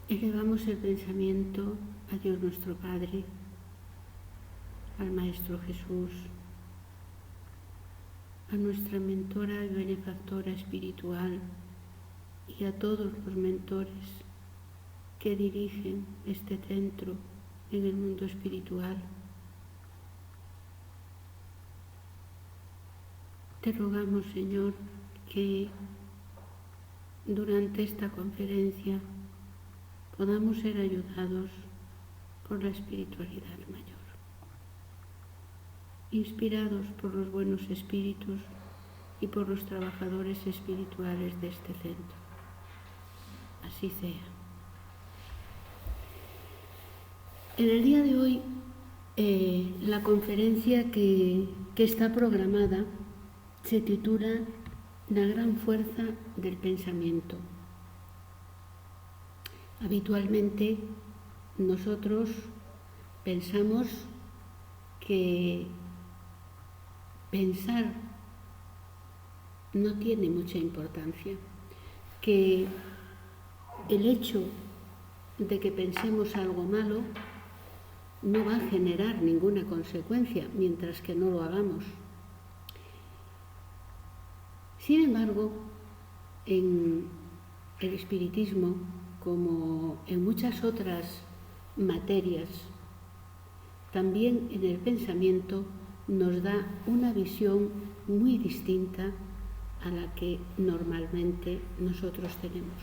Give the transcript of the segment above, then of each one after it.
elevamos el pensamiento a Dios nuestro Padre, al Maestro Jesús, a nuestra mentora y benefactora espiritual y a todos los mentores que dirigen este centro en el mundo espiritual. Te rogamos, Señor, que durante esta conferencia podamos ser ayudados por la espiritualidad mayor, inspirados por los buenos espíritus y por los trabajadores espirituales de este centro. Así sea. En el día de hoy, la conferencia que está programada se titula La gran fuerza del pensamiento. Habitualmente nosotros pensamos que pensar no tiene mucha importancia, que el hecho de que pensemos algo malo no va a generar ninguna consecuencia mientras que no lo hagamos. Sin embargo, en el espiritismo, como en muchas otras materias, también en el pensamiento nos da una visión muy distinta a la que normalmente nosotros tenemos.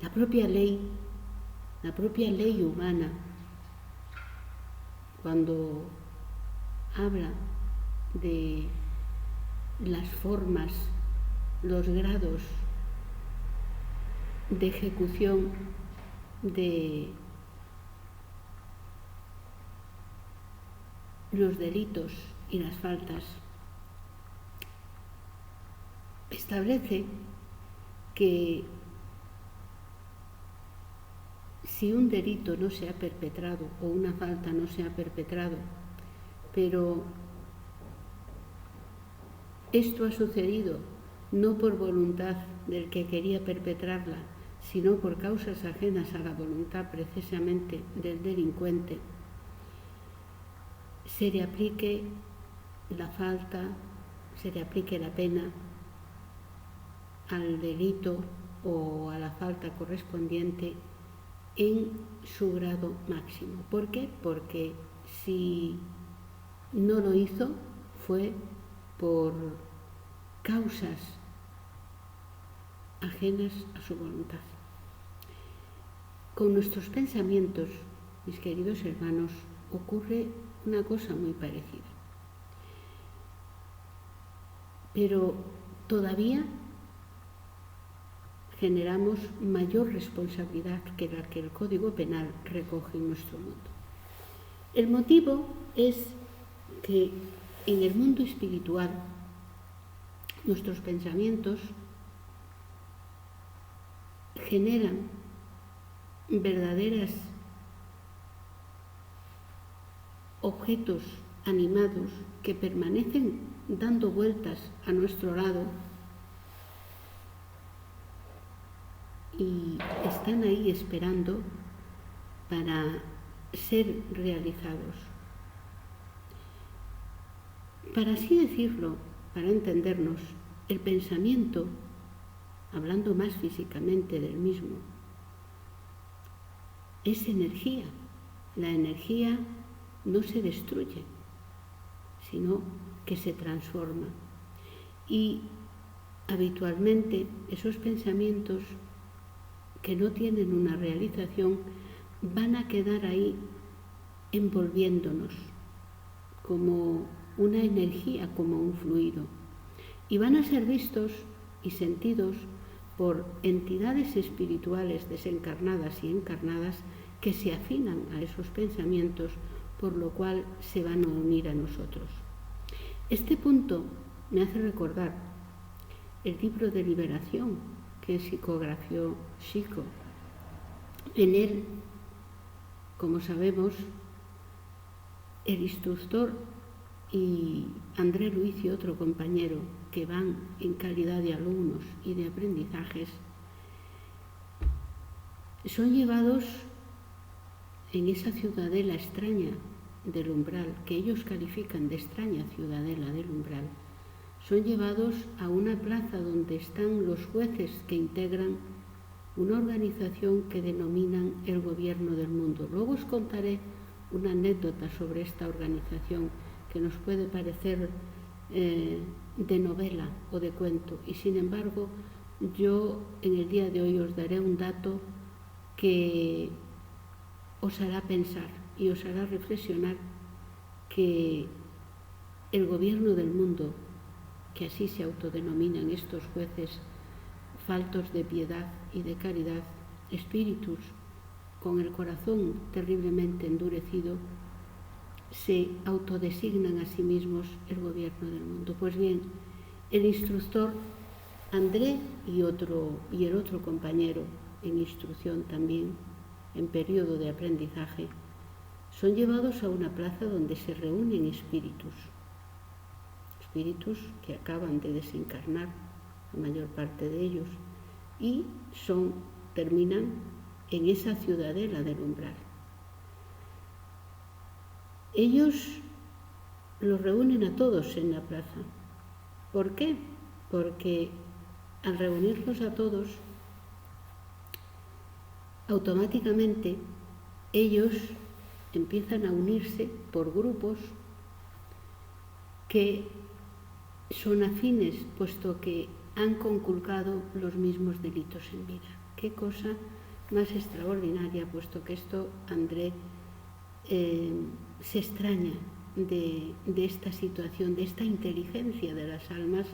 La propia ley humana, cuando habla de las formas, los grados de ejecución de los delitos y las faltas, establece que si un delito no se ha perpetrado o una falta no se ha perpetrado, pero esto ha sucedido no por voluntad del que quería perpetrarla, sino por causas ajenas a la voluntad precisamente del delincuente, se le aplique la falta, se le aplique la pena al delito o a la falta correspondiente en su grado máximo. ¿Por qué? Porque si no lo hizo fue por causas ajenas a su voluntad. Con nuestros pensamientos, mis queridos hermanos, ocurre una cosa muy parecida. Pero todavía generamos mayor responsabilidad que la que el Código Penal recoge en nuestro mundo. El motivo es que en el mundo espiritual nuestros pensamientos generan verdaderos objetos animados que permanecen dando vueltas a nuestro lado y están ahí esperando para ser realizados. Para así decirlo, para entendernos, el pensamiento, hablando más físicamente del mismo, es energía. La energía no se destruye, sino que se transforma. Y habitualmente esos pensamientos que no tienen una realización van a quedar ahí envolviéndonos como una energía, como un fluido, y van a ser vistos y sentidos por entidades espirituales desencarnadas y encarnadas que se afinan a esos pensamientos, por lo cual se van a unir a nosotros. Este punto me hace recordar el libro de liberación que psicografió Chico. En él, como sabemos, el instructor y André Luiz y otro compañero que van en calidad de alumnos y de aprendizajes son llevados en esa ciudadela extraña del umbral, que ellos califican de extraña ciudadela del umbral, son llevados a una plaza donde están los jueces que integran una organización que denominan el gobierno del mundo. Luego os contaré una anécdota sobre esta organización que nos puede parecer de novela o de cuento, y sin embargo yo en el día de hoy os daré un dato que os hará pensar y os hará reflexionar que el gobierno del mundo, que así se autodenominan estos jueces faltos de piedad y de caridad, espíritus con el corazón terriblemente endurecido, se autodesignan a sí mismos el gobierno del mundo. Pues bien, el instructor André y el otro compañero en instrucción también, en periodo de aprendizaje, son llevados a una plaza donde se reúnen espíritus que acaban de desencarnar, la mayor parte de ellos, y terminan en esa ciudadela del umbral. Ellos los reúnen a todos en la plaza. ¿Por qué? Porque al reunirlos a todos, automáticamente ellos empiezan a unirse por grupos que son afines, puesto que han conculcado los mismos delitos en vida. Qué cosa más extraordinaria, puesto que esto André se extraña de esta situación, de esta inteligencia de las almas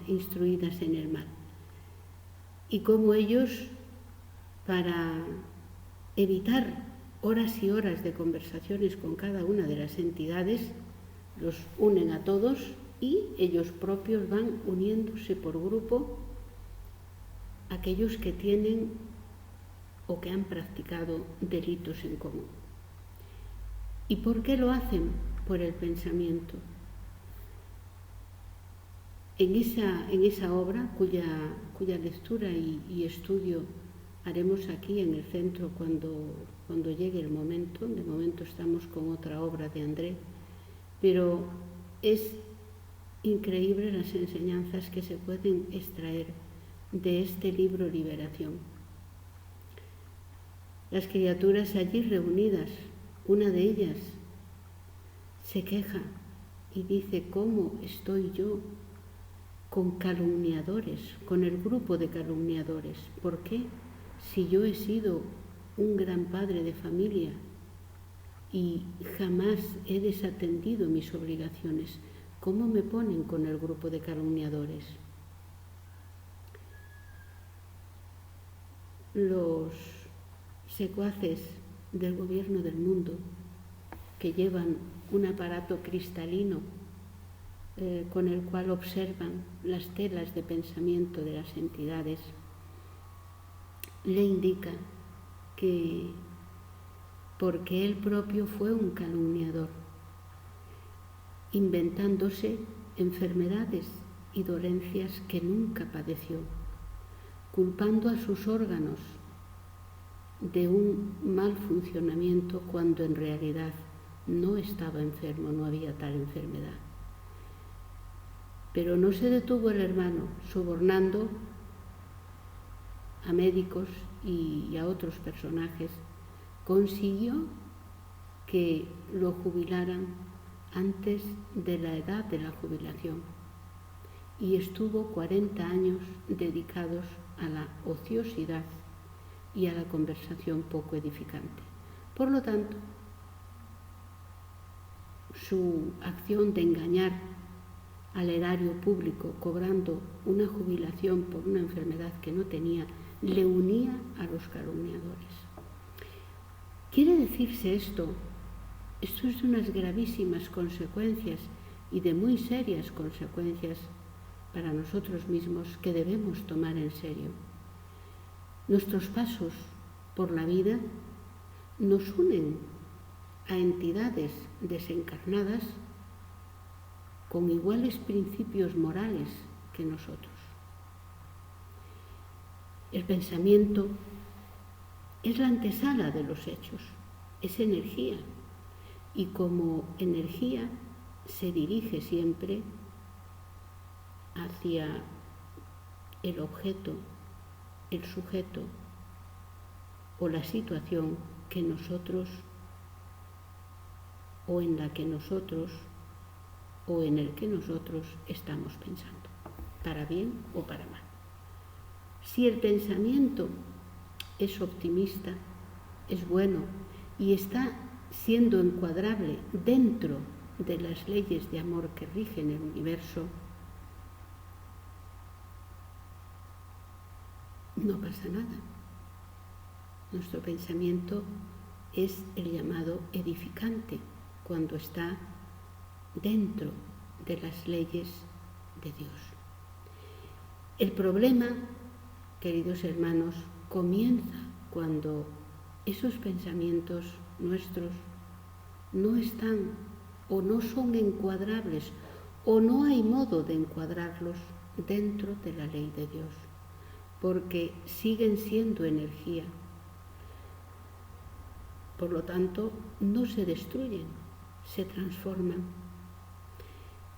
instruidas en el mal. Y cómo ellos, para evitar horas y horas de conversaciones con cada una de las entidades, los unen a todos y ellos propios van uniéndose por grupo aquellos que tienen o que han practicado delitos en común. ¿Y por qué lo hacen? Por el pensamiento. En esa obra, cuya lectura y estudio haremos aquí en el centro cuando llegue el momento. De momento estamos con otra obra de André, pero es increíble las enseñanzas que se pueden extraer de este libro Liberación. Las criaturas allí reunidas, una de ellas se queja y dice: ¿cómo estoy yo con calumniadores, con el grupo de calumniadores? ¿Por qué? Si yo he sido un gran padre de familia y jamás he desatendido mis obligaciones, ¿cómo me ponen con el grupo de calumniadores? Los secuaces del gobierno del mundo, que llevan un aparato cristalino con el cual observan las telas de pensamiento de las entidades, le indica que porque él propio fue un calumniador, inventándose enfermedades y dolencias que nunca padeció, culpando a sus órganos de un mal funcionamiento cuando en realidad no estaba enfermo, no había tal enfermedad. Pero no se detuvo el hermano, sobornando a médicos y a otros personajes, consiguió que lo jubilaran antes de la edad de la jubilación y estuvo 40 años dedicados a la ociosidad y a la conversación poco edificante. Por lo tanto, su acción de engañar al erario público cobrando una jubilación por una enfermedad que no tenía, le unía a los calumniadores. ¿Quiere decirse esto? Esto es de unas gravísimas consecuencias y de muy serias consecuencias para nosotros mismos que debemos tomar en serio. Nuestros pasos por la vida nos unen a entidades desencarnadas con iguales principios morales que nosotros. El pensamiento es la antesala de los hechos, es energía. Y como energía se dirige siempre hacia el objeto, el sujeto o la situación que nosotros, o en la que nosotros, o en el que nosotros estamos pensando, para bien o para mal. Si el pensamiento es optimista, es bueno y está siendo encuadrable dentro de las leyes de amor que rigen el universo, no pasa nada. Nuestro pensamiento es el llamado edificante cuando está dentro de las leyes de Dios. El problema, queridos hermanos, comienza cuando esos pensamientos nuestros no están o no son encuadrables o no hay modo de encuadrarlos dentro de la ley de Dios, porque siguen siendo energía. Por lo tanto, no se destruyen, se transforman.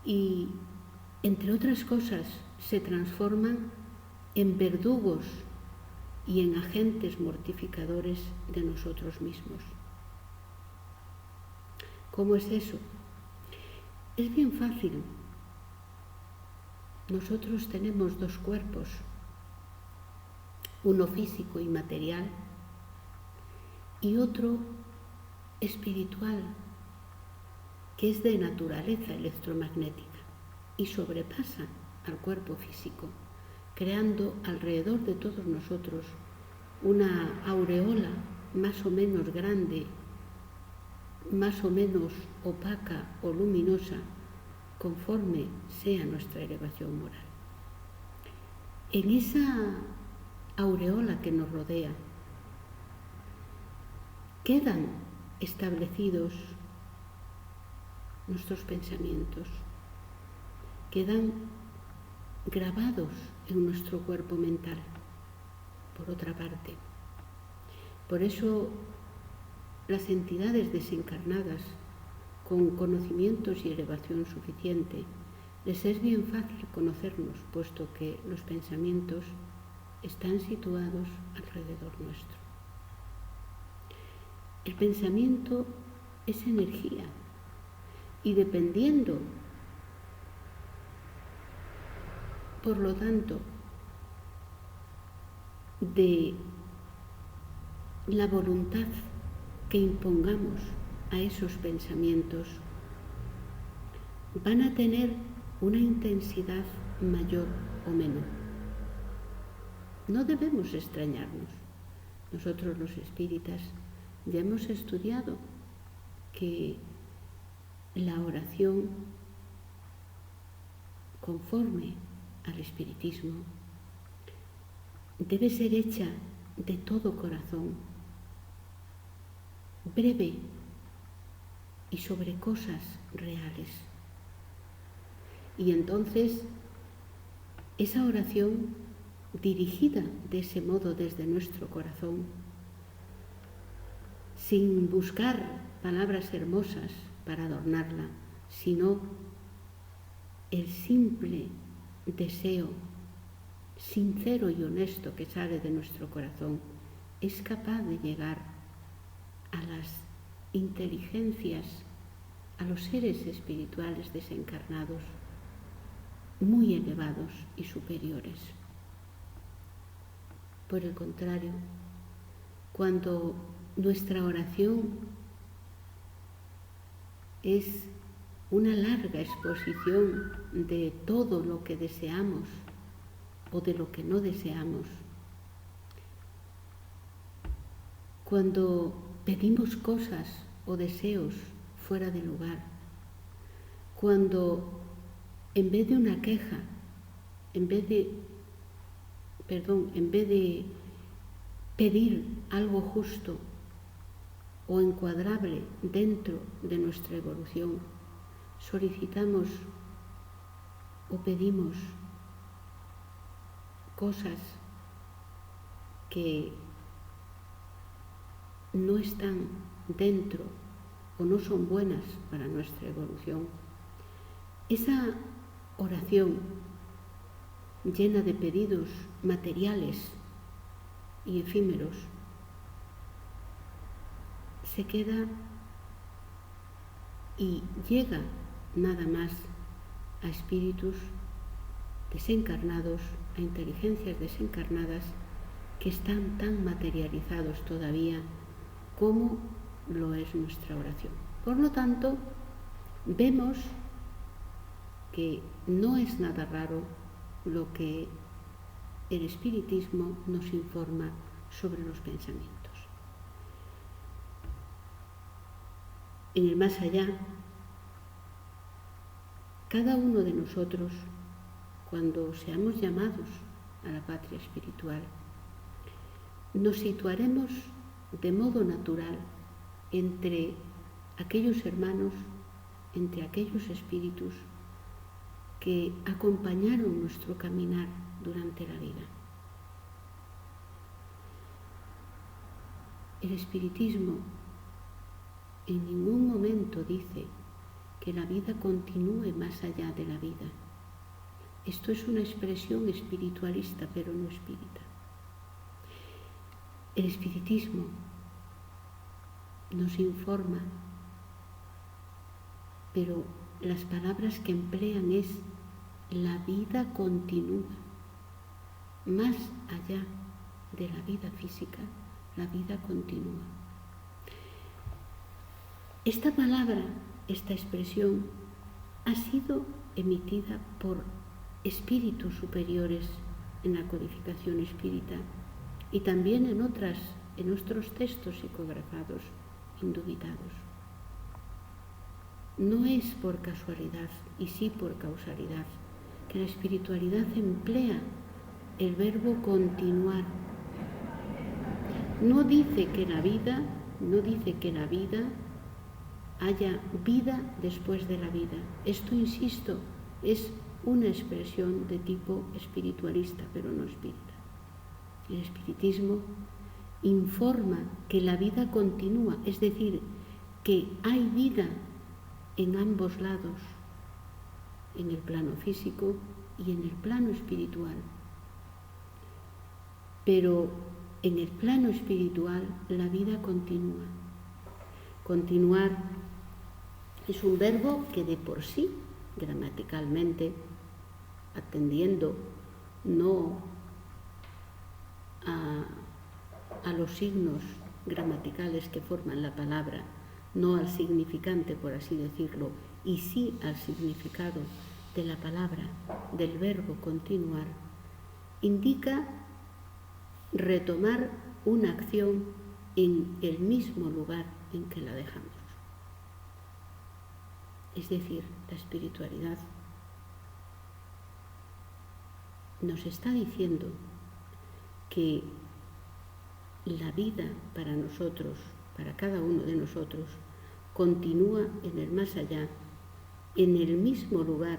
Y, entre otras cosas, se transforman en verdugos y en agentes mortificadores de nosotros mismos. ¿Cómo es eso? Es bien fácil. Nosotros tenemos dos cuerpos, uno físico y material y otro espiritual, que es de naturaleza electromagnética y sobrepasa al cuerpo físico, creando alrededor de todos nosotros una aureola más o menos grande, más o menos opaca o luminosa, conforme sea nuestra elevación moral. En esa aureola que nos rodea quedan establecidos nuestros pensamientos, quedan grabados en nuestro cuerpo mental, por otra parte. Por eso las entidades desencarnadas con conocimientos y elevación suficiente les es bien fácil conocernos, puesto que los pensamientos están situados alrededor nuestro. El pensamiento es energía y dependiendo, por lo tanto, de la voluntad que impongamos a esos pensamientos, van a tener una intensidad mayor o menor. No debemos extrañarnos. Nosotros los espíritas ya hemos estudiado que la oración conforme al espiritismo debe ser hecha de todo corazón, breve y sobre cosas reales. Y entonces esa oración dirigida de ese modo desde nuestro corazón, sin buscar palabras hermosas para adornarla, sino el simple deseo sincero y honesto que sale de nuestro corazón, es capaz de llegar a las inteligencias, a los seres espirituales desencarnados muy elevados y superiores. Por el contrario, cuando nuestra oración es una larga exposición de todo lo que deseamos o de lo que no deseamos, cuando pedimos cosas o deseos fuera de lugar, cuando en vez de una queja, en vez de pedir algo justo o encuadrable dentro de nuestra evolución, solicitamos o pedimos cosas que no están dentro o no son buenas para nuestra evolución. Esa oración llena de pedidos materiales y efímeros se queda y llega nada más a espíritus desencarnados, a inteligencias desencarnadas que están tan materializados todavía como lo es nuestra oración. Por lo tanto, vemos que no es nada raro lo que el espiritismo nos informa sobre los pensamientos. En el más allá, cada uno de nosotros, cuando seamos llamados a la patria espiritual, nos situaremos de modo natural entre aquellos hermanos, entre aquellos espíritus que acompañaron nuestro caminar durante la vida. El espiritismo en ningún momento dice que la vida continúe más allá de la vida. Esto es una expresión espiritualista, pero no espírita. El espiritismo nos informa, pero las palabras que emplean es la vida continúa. Más allá de la vida física, la vida continúa. Esta palabra, esta expresión, ha sido emitida por espíritus superiores en la codificación espírita y también en otros textos psicografados indubitados. No es por casualidad y sí por causalidad que la espiritualidad emplea el verbo continuar. No dice que la vida haya vida después de la vida. Esto, insisto, es una expresión de tipo espiritualista, pero no espírita. El espiritismo informa que la vida continúa, es decir, que hay vida en ambos lados, en el plano físico y en el plano espiritual. Pero en el plano espiritual la vida continúa. Continuar es un verbo que de por sí, gramaticalmente, atendiendo no a los signos gramaticales que forman la palabra, no al significante, por así decirlo, y sí al significado de la palabra, del verbo continuar, indica retomar una acción en el mismo lugar en que la dejamos. Es decir, la espiritualidad nos está diciendo que la vida para nosotros, para cada uno de nosotros, continúa en el más allá, en el mismo lugar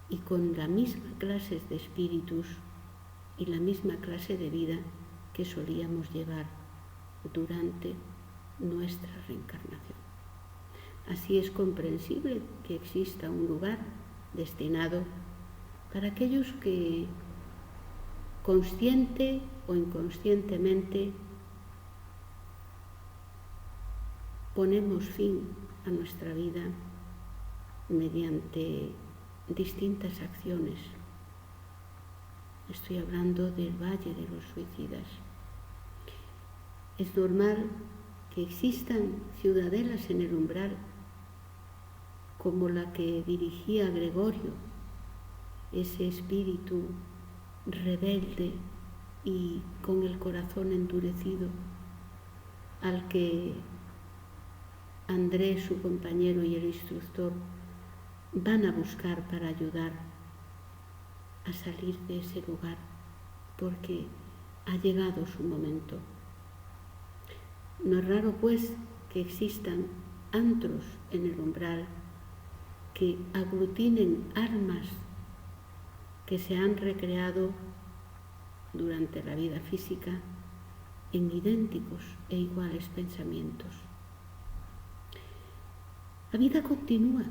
y con la misma clase de espíritus y la misma clase de vida que solíamos llevar durante nuestra reencarnación. Así es comprensible que exista un lugar destinado para aquellos que consciente o inconscientemente ponemos fin a nuestra vida mediante distintas acciones. Estoy hablando del Valle de los Suicidas. Es normal que existan ciudadelas en el umbral como la que dirigía Gregorio, ese espíritu rebelde y con el corazón endurecido, al que Andrés, su compañero y el instructor, van a buscar para ayudar a salir de ese lugar, porque ha llegado su momento. No es raro, pues, que existan antros en el umbral que aglutinen almas que se han recreado durante la vida física en idénticos e iguales pensamientos. La vida continúa,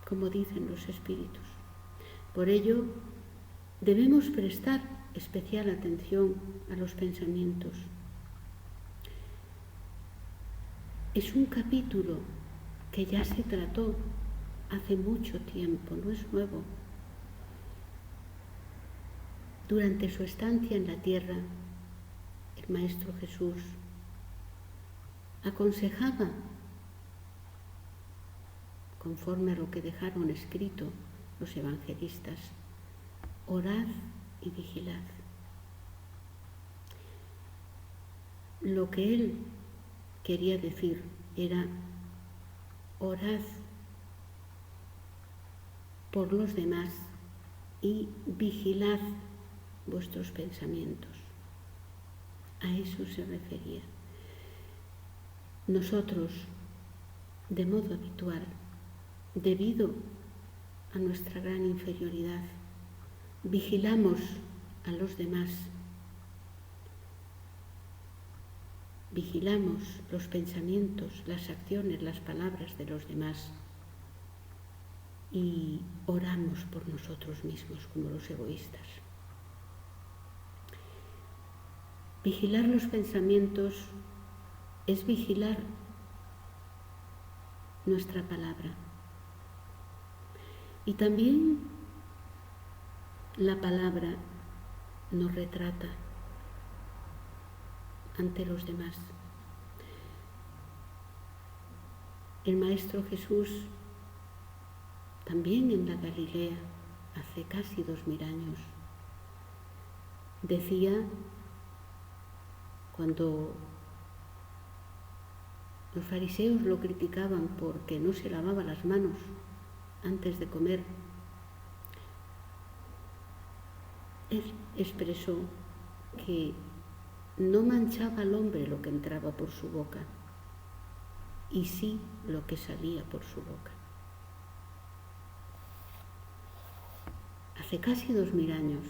como dicen los espíritus. Por ello, debemos prestar especial atención a los pensamientos. Es un capítulo que ya se trató hace mucho tiempo, no es nuevo. Durante su estancia en la tierra, el Maestro Jesús aconsejaba, conforme a lo que dejaron escrito los evangelistas, orad y vigilad. Lo que él quería decir era: orad por los demás y vigilad vuestros pensamientos. A eso se refería. Nosotros, de modo habitual, debido a nuestra gran inferioridad, vigilamos a los demás, vigilamos los pensamientos, las acciones, las palabras de los demás y oramos por nosotros mismos como los egoístas. Vigilar los pensamientos es vigilar nuestra palabra. Y también la palabra nos retrata ante los demás. El Maestro Jesús, también en la Galilea, hace casi 2000 años, decía, cuando los fariseos lo criticaban porque no se lavaba las manos antes de comer, él expresó que no manchaba al hombre lo que entraba por su boca, y sí lo que salía por su boca. Hace casi 2000 años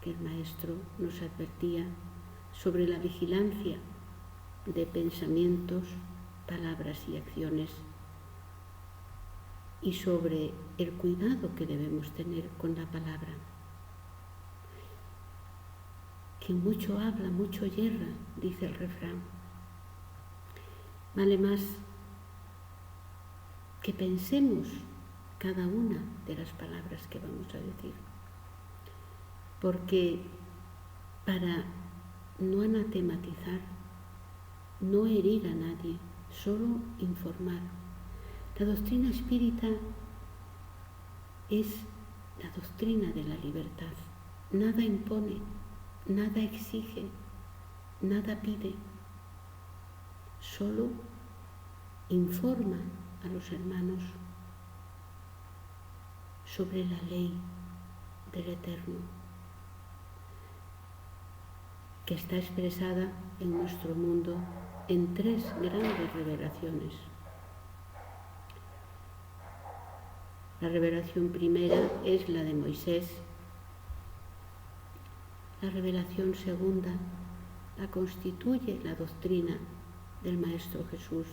que el Maestro nos advertía sobre la vigilancia de pensamientos, palabras y acciones, y sobre el cuidado que debemos tener con la palabra. Quien mucho habla, mucho yerra, dice el refrán. Vale más que pensemos cada una de las palabras que vamos a decir, porque para no anatematizar, no herir a nadie, solo informar. La doctrina espírita es la doctrina de la libertad. Nada impone, nada exige, nada pide, solo informa a los hermanos sobre la ley del Eterno, que está expresada en nuestro mundo en 3 grandes revelaciones. La revelación primera es la de Moisés. La revelación segunda la constituye la doctrina del Maestro Jesús.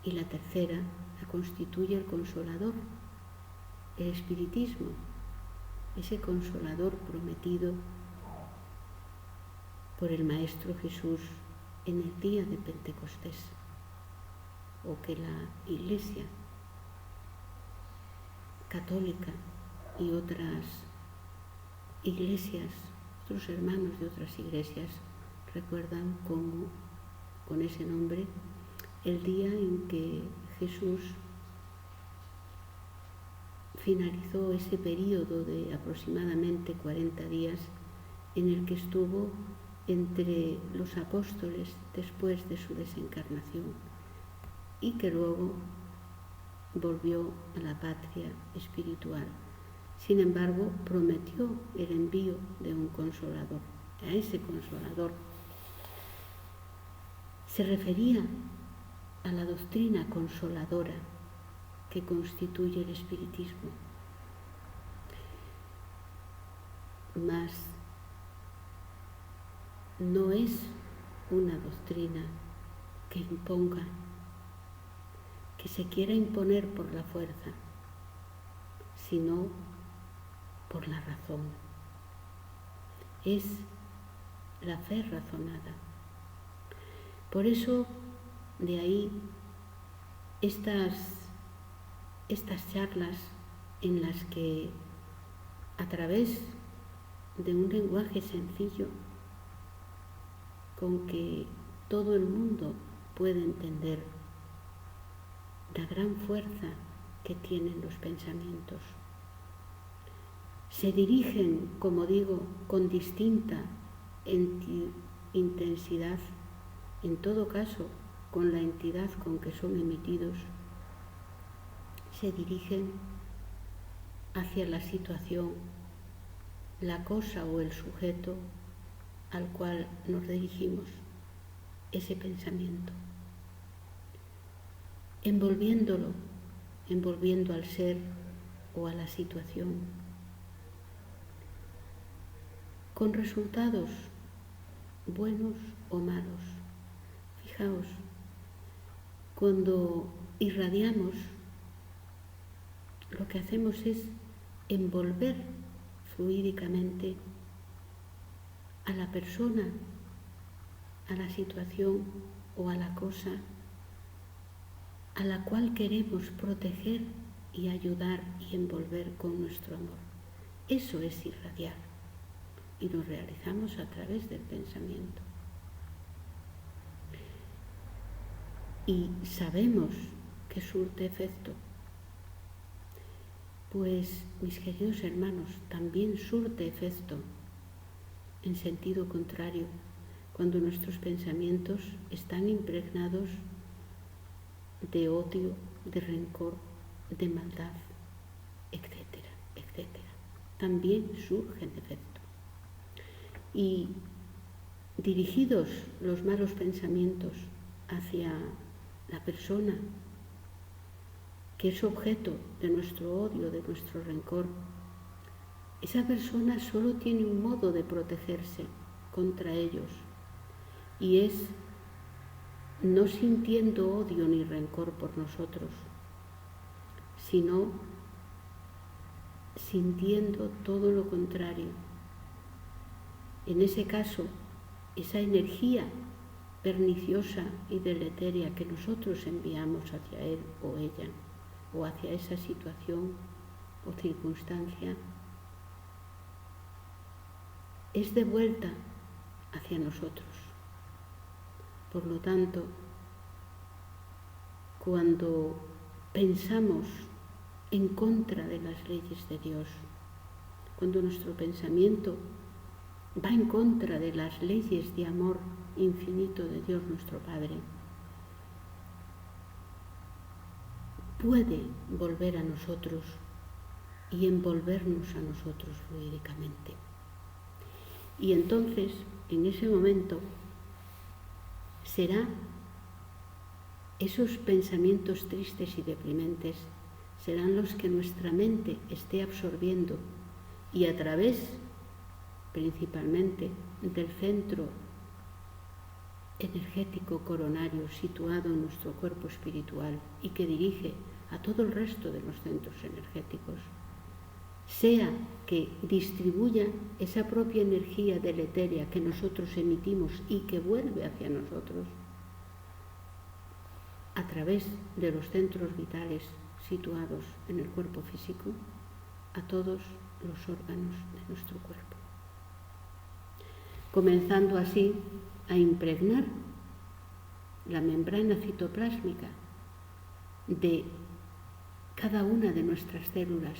Y la tercera la constituye el Consolador, el Espiritismo, ese Consolador prometido por el Maestro Jesús en el día de Pentecostés, o que la Iglesia católica y otras iglesias, otros hermanos de otras iglesias recuerdan con ese nombre el día en que Jesús finalizó ese periodo de aproximadamente 40 días en el que estuvo entre los apóstoles después de su desencarnación y que luego volvió a la patria espiritual. Sin embargo, prometió el envío de un consolador. A ese consolador se refería a la doctrina consoladora que constituye el espiritismo. Mas no es una doctrina que imponga, que se quiera imponer por la fuerza, sino por la razón. Es la fe razonada. Por eso, de ahí, estas charlas en las que, a través de un lenguaje sencillo, con que todo el mundo puede entender la gran fuerza que tienen los pensamientos, se dirigen, como digo, con distinta intensidad, en todo caso, con la entidad con que son emitidos, se dirigen hacia la situación, la cosa o el sujeto al cual nos dirigimos ese pensamiento, envolviendo al ser o a la situación, con resultados buenos o malos. Fijaos, cuando irradiamos, lo que hacemos es envolver fluídicamente a la persona, a la situación o a la cosa a la cual queremos proteger y ayudar y envolver con nuestro amor. Eso es irradiar, y lo realizamos a través del pensamiento. Y sabemos que surte efecto. Pues, mis queridos hermanos, también surte efecto en sentido contrario, cuando nuestros pensamientos están impregnados de odio, de rencor, de maldad, etcétera, etcétera. También surgen efecto. Y dirigidos los malos pensamientos hacia la persona que es objeto de nuestro odio, de nuestro rencor, esa persona solo tiene un modo de protegerse contra ellos, y es no sintiendo odio ni rencor por nosotros, sino sintiendo todo lo contrario. En ese caso, esa energía perniciosa y deletérea que nosotros enviamos hacia él o ella, o hacia esa situación o circunstancia, es devuelta hacia nosotros. Por lo tanto, cuando pensamos en contra de las leyes de Dios, cuando nuestro pensamiento va en contra de las leyes de amor infinito de Dios nuestro Padre, puede volver a nosotros y envolvernos a nosotros fluídicamente. Y entonces, en ese momento, será esos pensamientos tristes y deprimentes serán los que nuestra mente esté absorbiendo, y a través principalmente del centro energético coronario situado en nuestro cuerpo espiritual y que dirige a todo el resto de los centros energéticos, sea que distribuya esa propia energía deletérea que nosotros emitimos y que vuelve hacia nosotros a través de los centros vitales situados en el cuerpo físico, a todos los órganos de nuestro cuerpo, comenzando así a impregnar la membrana citoplásmica de cada una de nuestras células,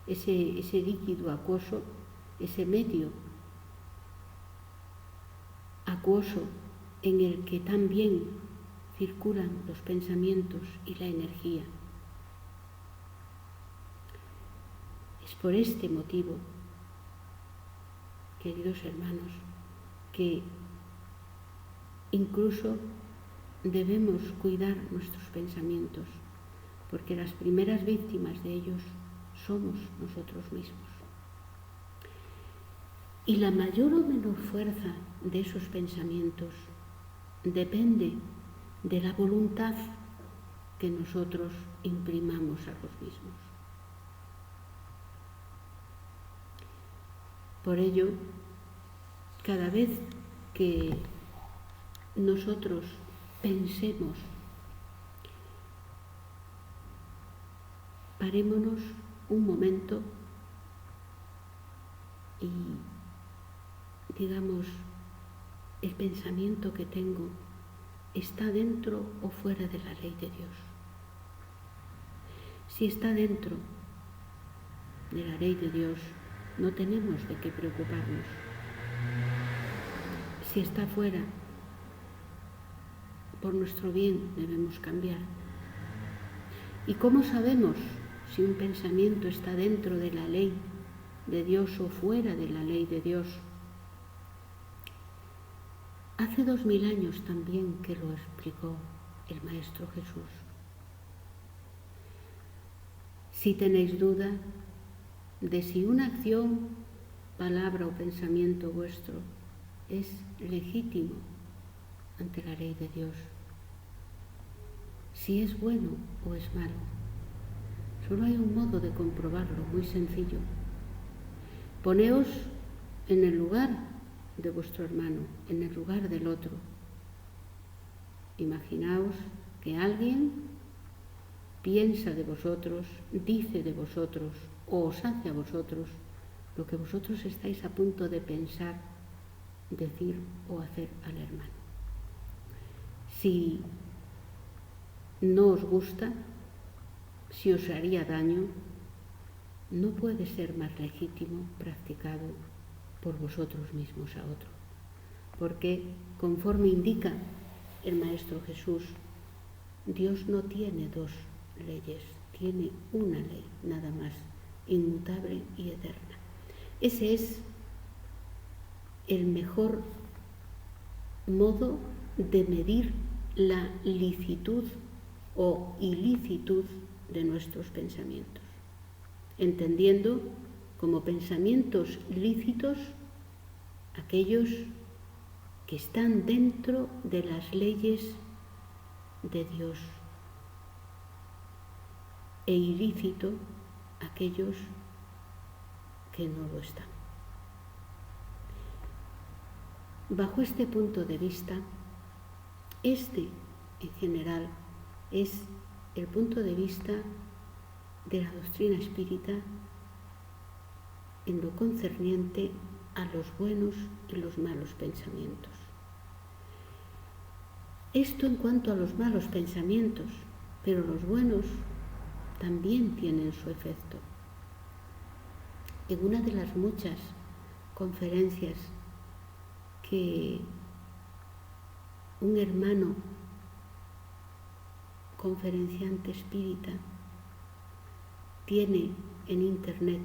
ese líquido acuoso, ese medio acuoso en el que también circulan los pensamientos y la energía. Es por este motivo, queridos hermanos, que incluso debemos cuidar nuestros pensamientos, porque las primeras víctimas de ellos somos nosotros mismos. Y la mayor o menor fuerza de esos pensamientos depende de la voluntad que nosotros imprimamos a los mismos. Por ello, cada vez que nosotros pensemos, parémonos un momento y digamos, el pensamiento que tengo está dentro o fuera de la ley de Dios. Si está dentro de la ley de Dios, no tenemos de qué preocuparnos. Si está fuera, por nuestro bien debemos cambiar. ¿Y cómo sabemos si un pensamiento está dentro de la ley de Dios o fuera de la ley de Dios? Hace 2000 años también que lo explicó el Maestro Jesús. Si tenéis duda de si una acción, palabra o pensamiento vuestro es legítimo ante la ley de Dios, si es bueno o es malo, solo hay un modo de comprobarlo, muy sencillo. Poneos en el lugar de vuestro hermano, en el lugar del otro. Imaginaos que alguien piensa de vosotros, dice de vosotros o os hace a vosotros lo que vosotros estáis a punto de pensar, decir o hacer al hermano. Si no os gusta, si os haría daño, no puede ser más legítimo practicado por vosotros mismos a otro, porque conforme indica el Maestro Jesús, Dios no tiene dos leyes, tiene una ley nada más, inmutable y eterna. Ese es el mejor modo de medir la licitud o ilicitud de nuestros pensamientos, entendiendo como pensamientos lícitos aquellos que están dentro de las leyes de Dios e ilícito aquellos que no lo están. Bajo este punto de vista, este en general es el punto de vista de la doctrina espírita en lo concerniente a los buenos y los malos pensamientos. Esto en cuanto a los malos pensamientos, pero los buenos también tienen su efecto. En una de las muchas conferencias que un hermano conferenciante espírita tiene en internet,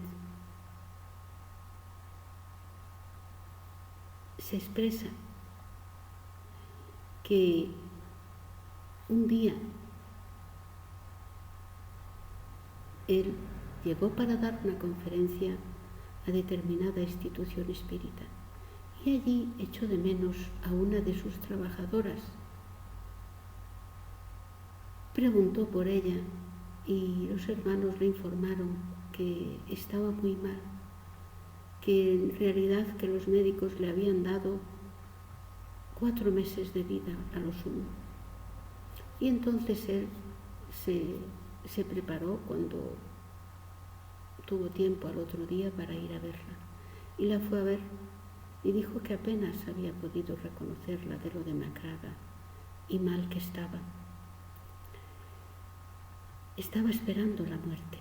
se expresa que un día él llegó para dar una conferencia a determinada institución espírita y allí echó de menos a una de sus trabajadoras. Preguntó por ella y los hermanos le informaron que estaba muy mal, que en realidad que los médicos le habían dado 4 meses de vida a lo sumo. Y entonces él se preparó cuando tuvo tiempo al otro día para ir a verla. Y la fue a ver y dijo que apenas había podido reconocerla de lo demacrada y mal que estaba. Estaba esperando la muerte.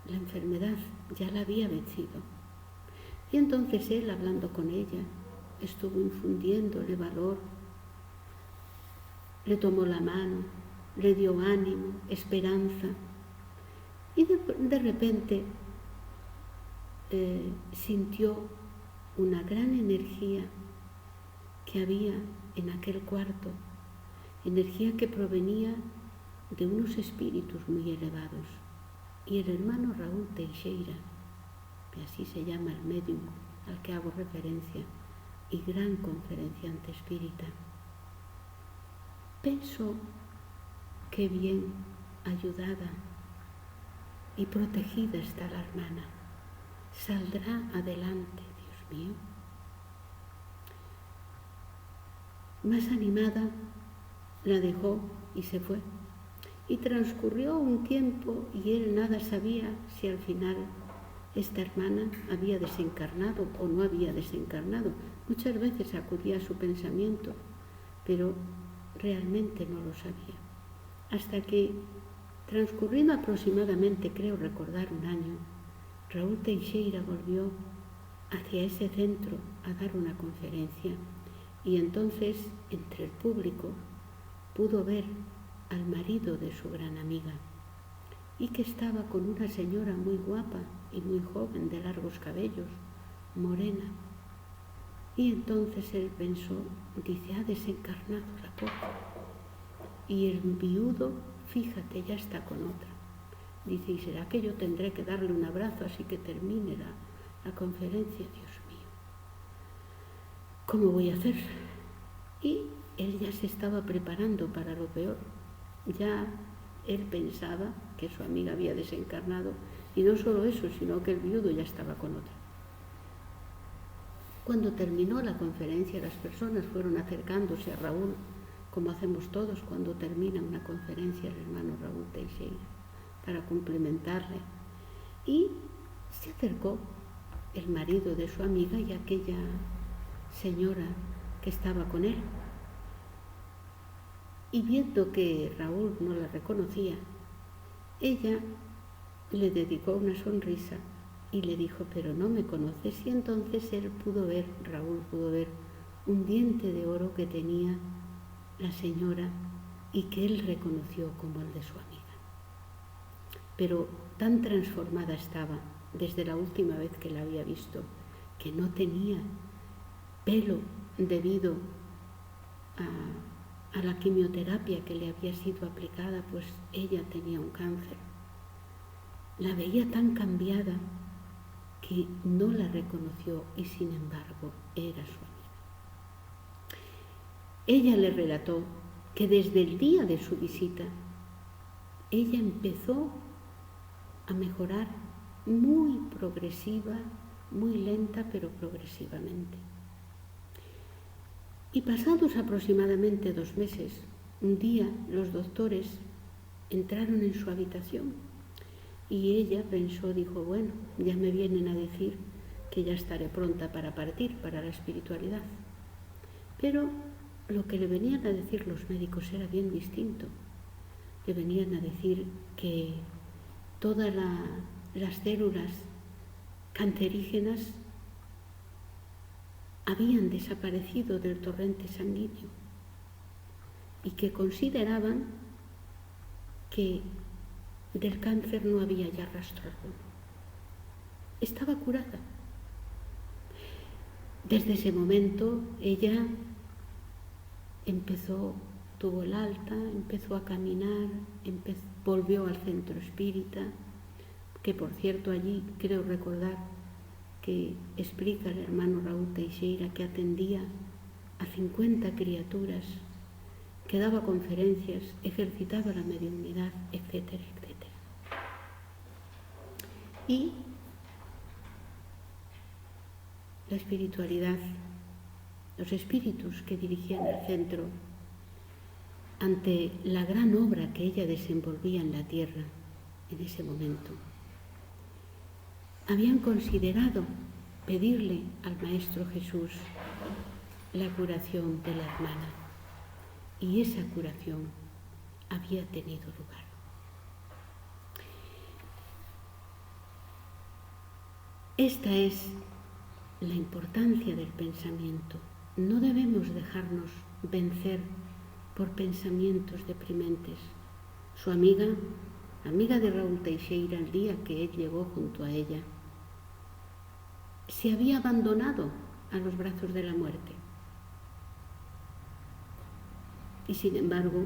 La enfermedad ya la había vencido. Y entonces él, hablando con ella, estuvo infundiéndole valor, le tomó la mano, le dio ánimo, esperanza. Y de repente sintió una gran energía que había en aquel cuarto, energía que provenía de unos espíritus muy elevados. Y el hermano Raúl Teixeira, que así se llama el médium al que hago referencia y gran conferenciante espírita. Pensó qué bien ayudada y protegida está la hermana. Saldrá adelante, Dios mío. Más animada, la dejó y se fue. Y transcurrió un tiempo y él nada sabía si al final esta hermana había desencarnado o no había desencarnado. Muchas veces acudía a su pensamiento, pero realmente no lo sabía. Hasta que, transcurriendo aproximadamente, creo recordar, un año, Raúl Teixeira volvió hacia ese centro a dar una conferencia y entonces, entre el público, pudo ver al marido de su gran amiga y que estaba con una señora muy guapa y muy joven, de largos cabellos, morena. Y entonces él pensó, dice, ha desencarnado la pobre. Y el viudo, fíjate, ya está con otra. Dice, y será que yo tendré que darle un abrazo así que termine la conferencia. Dios mío, ¿cómo voy a hacer? Y él ya se estaba preparando para lo peor. Ya él pensaba que su amiga había desencarnado, y no solo eso, sino que el viudo ya estaba con otra. Cuando terminó la conferencia, las personas fueron acercándose a Raúl, como hacemos todos cuando termina una conferencia el hermano Raúl Teixeira, para cumplimentarle. Y se acercó el marido de su amiga y aquella señora que estaba con él. Y viendo que Raúl no la reconocía, ella le dedicó una sonrisa y le dijo, pero no me conoces. Y entonces Raúl pudo ver un diente de oro que tenía la señora y que él reconoció como el de su amiga. Pero tan transformada estaba desde la última vez que la había visto, que no tenía pelo debido a la quimioterapia que le había sido aplicada, pues ella tenía un cáncer. La veía tan cambiada que no la reconoció y sin embargo era su amiga. Ella le relató que desde el día de su visita ella empezó a mejorar muy progresiva, muy lenta, pero progresivamente. Y pasados aproximadamente 2 meses, un día los doctores entraron en su habitación y ella pensó, dijo, bueno, ya me vienen a decir que ya estaré pronta para partir, para la espiritualidad. Pero lo que le venían a decir los médicos era bien distinto. Le venían a decir que todas las células cancerígenas habían desaparecido del torrente sanguíneo y que consideraban que del cáncer no había ya rastro alguno. Estaba curada. Desde ese momento ella tuvo el alta, empezó a caminar, volvió al centro espírita, que por cierto allí creo recordar que explica el hermano Raúl Teixeira que atendía a 50 criaturas, que daba conferencias, ejercitaba la mediunidad, etcétera, etcétera. Y la espiritualidad, los espíritus que dirigían el centro, ante la gran obra que ella desenvolvía en la tierra en ese momento, habían considerado pedirle al Maestro Jesús la curación de la hermana, y esa curación había tenido lugar. Esta es la importancia del pensamiento. No debemos dejarnos vencer por pensamientos deprimentes. Su amiga de Raúl Teixeira, el día que él llegó junto a ella, se había abandonado a los brazos de la muerte. Y sin embargo,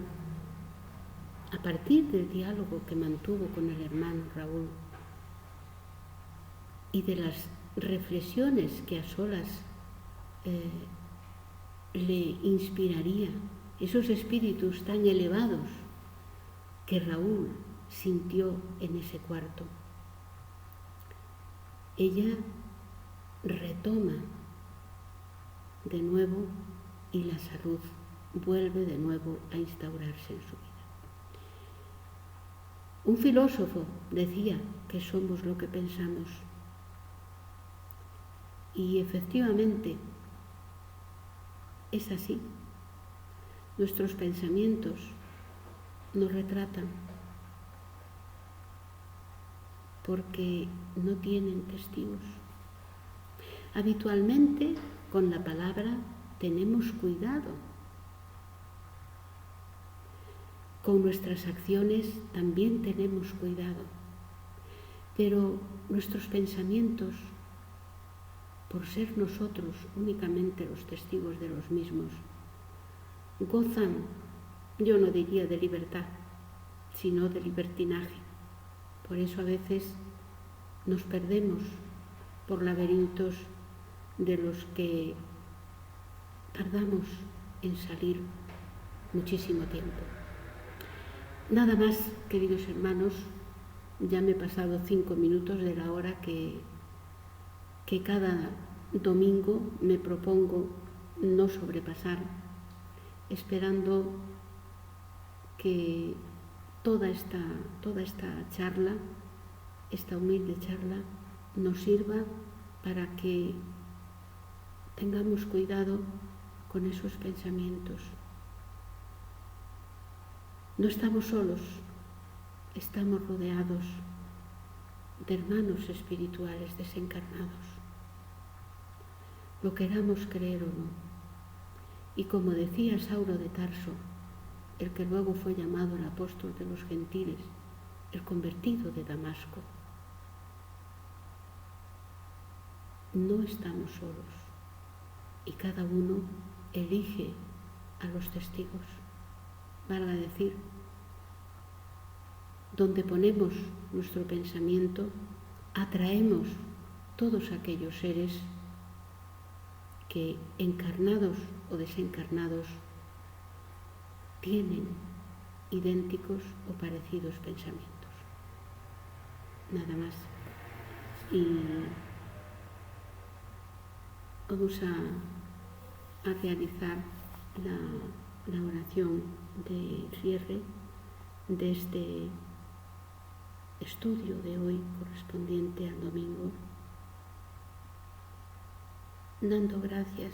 a partir del diálogo que mantuvo con el hermano Raúl y de las reflexiones que a solas le inspiraría, esos espíritus tan elevados que Raúl sintió en ese cuarto. Ella retoma de nuevo y la salud vuelve de nuevo a instaurarse en su vida. Un filósofo decía que somos lo que pensamos. Y efectivamente es así. Nuestros pensamientos nos retratan porque no tienen testigos. Habitualmente con la palabra tenemos cuidado. Con nuestras acciones también tenemos cuidado. Pero nuestros pensamientos, por ser nosotros únicamente los testigos de los mismos, gozan, yo no diría de libertad, sino de libertinaje. Por eso a veces nos perdemos por laberintos de los que tardamos en salir muchísimo tiempo. Nada más, queridos hermanos, ya me he pasado 5 minutos de la hora que cada domingo me propongo no sobrepasar, esperando que toda esta charla, esta humilde charla, nos sirva para que tengamos cuidado con esos pensamientos. No estamos solos, estamos rodeados de hermanos espirituales desencarnados, lo queramos creer o no. Y como decía Saulo de Tarso, el que luego fue llamado el apóstol de los gentiles, el convertido de Damasco, no estamos solos y cada uno elige a los testigos. Valga decir, donde ponemos nuestro pensamiento, atraemos todos aquellos seres que, encarnados o desencarnados, tienen idénticos o parecidos pensamientos. Nada más. Y vamos a realizar la oración de cierre de este estudio de hoy correspondiente al domingo, dando gracias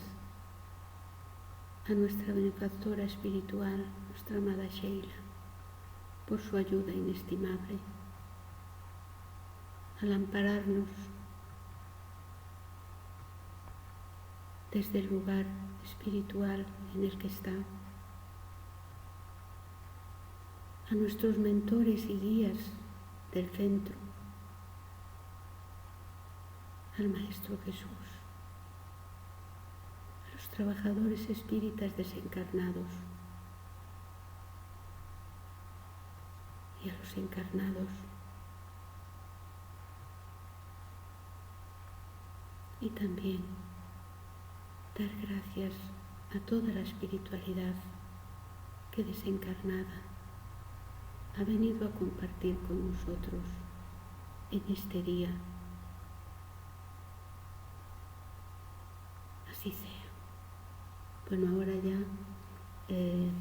a nuestra benefactora espiritual, nuestra amada Sheila, por su ayuda inestimable al ampararnos desde el lugar espiritual en el que está, a nuestros mentores y guías del centro, al Maestro Jesús, a los trabajadores espíritas desencarnados y a los encarnados, y también dar gracias a toda la espiritualidad que desencarnada ha venido a compartir con nosotros en este día. Así sea. Bueno, ahora ya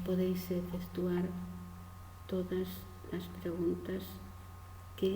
podéis efectuar todas las preguntas